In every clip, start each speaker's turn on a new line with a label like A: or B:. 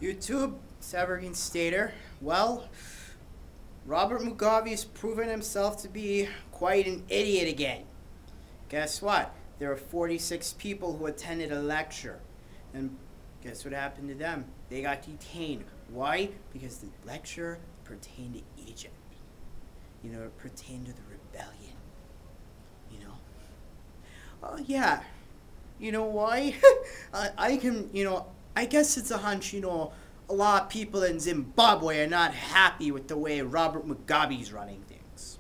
A: YouTube, Evergreen Stater. Well, Robert Mugabe has proven himself to be quite an idiot again. Guess what? There were 46 people who attended a lecture. And guess what happened to them? They got detained. Why? Because the lecture pertained to Egypt. You know, it pertained to the rebellion. You know? Oh, yeah. You know why? I guess it's a hunch, a lot of people in Zimbabwe are not happy with the way Robert Mugabe's running things.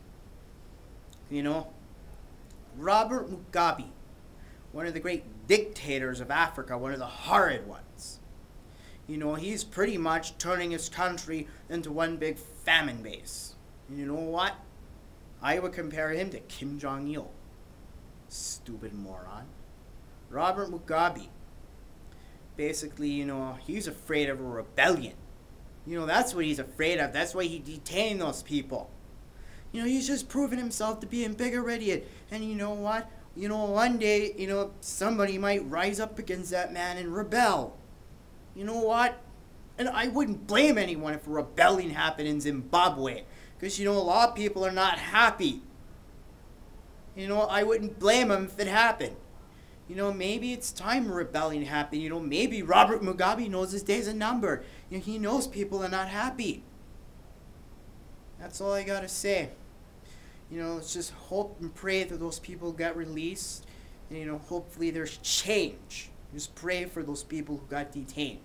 A: Robert Mugabe, one of the great dictators of Africa, one of the horrid ones. He's pretty much turning his country into one big famine base. And you know what? I would compare him to Kim Jong-il. Stupid moron. Robert Mugabe. Basically, he's afraid of a rebellion. That's what he's afraid of. That's why he detained those people. He's just proven himself to be a bigger idiot. And you know what? One day, somebody might rise up against that man and rebel. You know what? And I wouldn't blame anyone if a rebellion happened in Zimbabwe. Because, a lot of people are not happy. I wouldn't blame them if it happened. Maybe it's time a rebellion happened. Maybe Robert Mugabe knows his days are numbered. He knows people are not happy. That's all I gotta say. Let's just hope and pray that those people get released. And, hopefully there's change. Just pray for those people who got detained.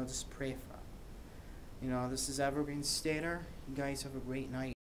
A: Just pray for them. This is Evergreen Stater. You guys have a great night.